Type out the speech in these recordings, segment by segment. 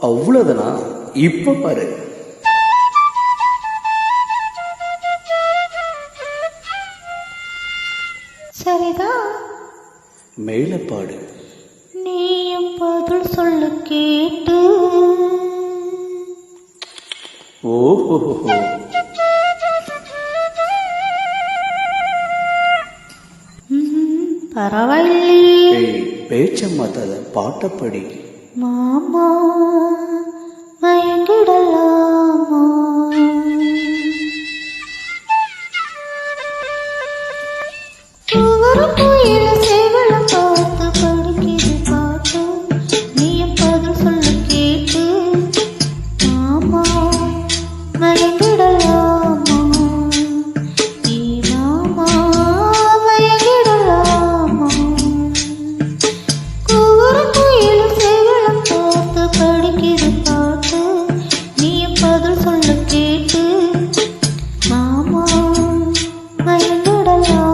அவ்வளவுதானா? இப்ப பாரு. சரிதான், மேலப்பாடு. நீயும் பதில் சொல்ல கேட்டு. ஓஹோ, பரவாயில்லையே. பேச்ச மாத்தாத, பாட்டப்படி. மாமா மயங்கிடலாமா? ஒவ்வொரு கோயில சேவலம் பார்த்து படிக்குது பாட்டு, நீயும் பதில் சொல்ல கேட்டு. மாமா மயங்கிடலாமா? நீ மாமா மயங்கிடலாமா? ஒவ்வொரு கோயில சேவலம் பார்த்து படிக்குது பாட்டு, நீயும் பதில் சொல்ல கேட்டு. மாமா மயங்கிடலாமா?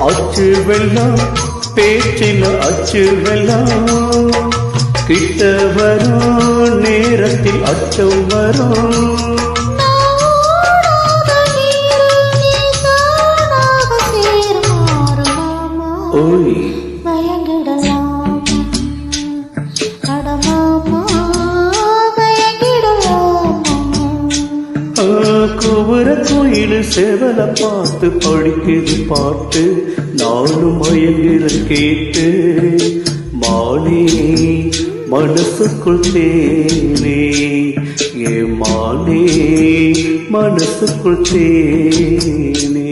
அச்சு வெள்ளம் பேச்சில் அச்சு வெள்ளம், கிட்ட வரும் நேரத்தில் அச்சம் வரும். ஓய் குவர கோயில் சேவல பார்த்து படிக்குது பாட்டு, நானும் மயங்கிற கேட்டு. மானே மனசுக்குள் தேனே, ஏ மானே மனசுக்குள் தேனே.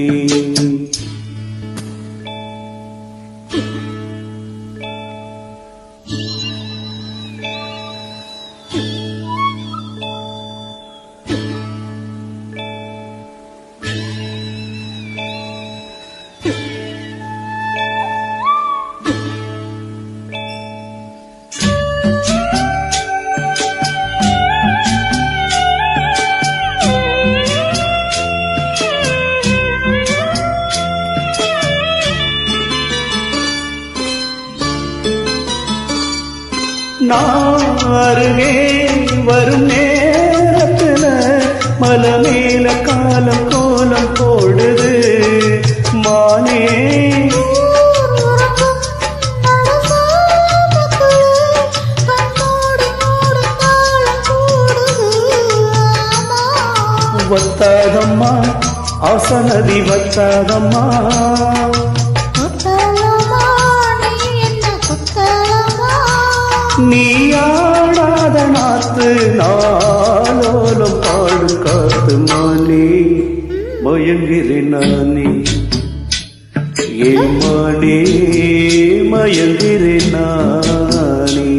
நான் அருகே வரும் நேரத்துல மலை மேல காலம் கோலம் போடுது. மானே வத்தாதம்மா, ஆசனதி வத்தாதம்மா. நீ ஆடாத நாத்து நாளோலம் பாடு காத்து. மானே மயங்கிறேன் நானே, ஏ மானே மயங்கிறேன் நானே.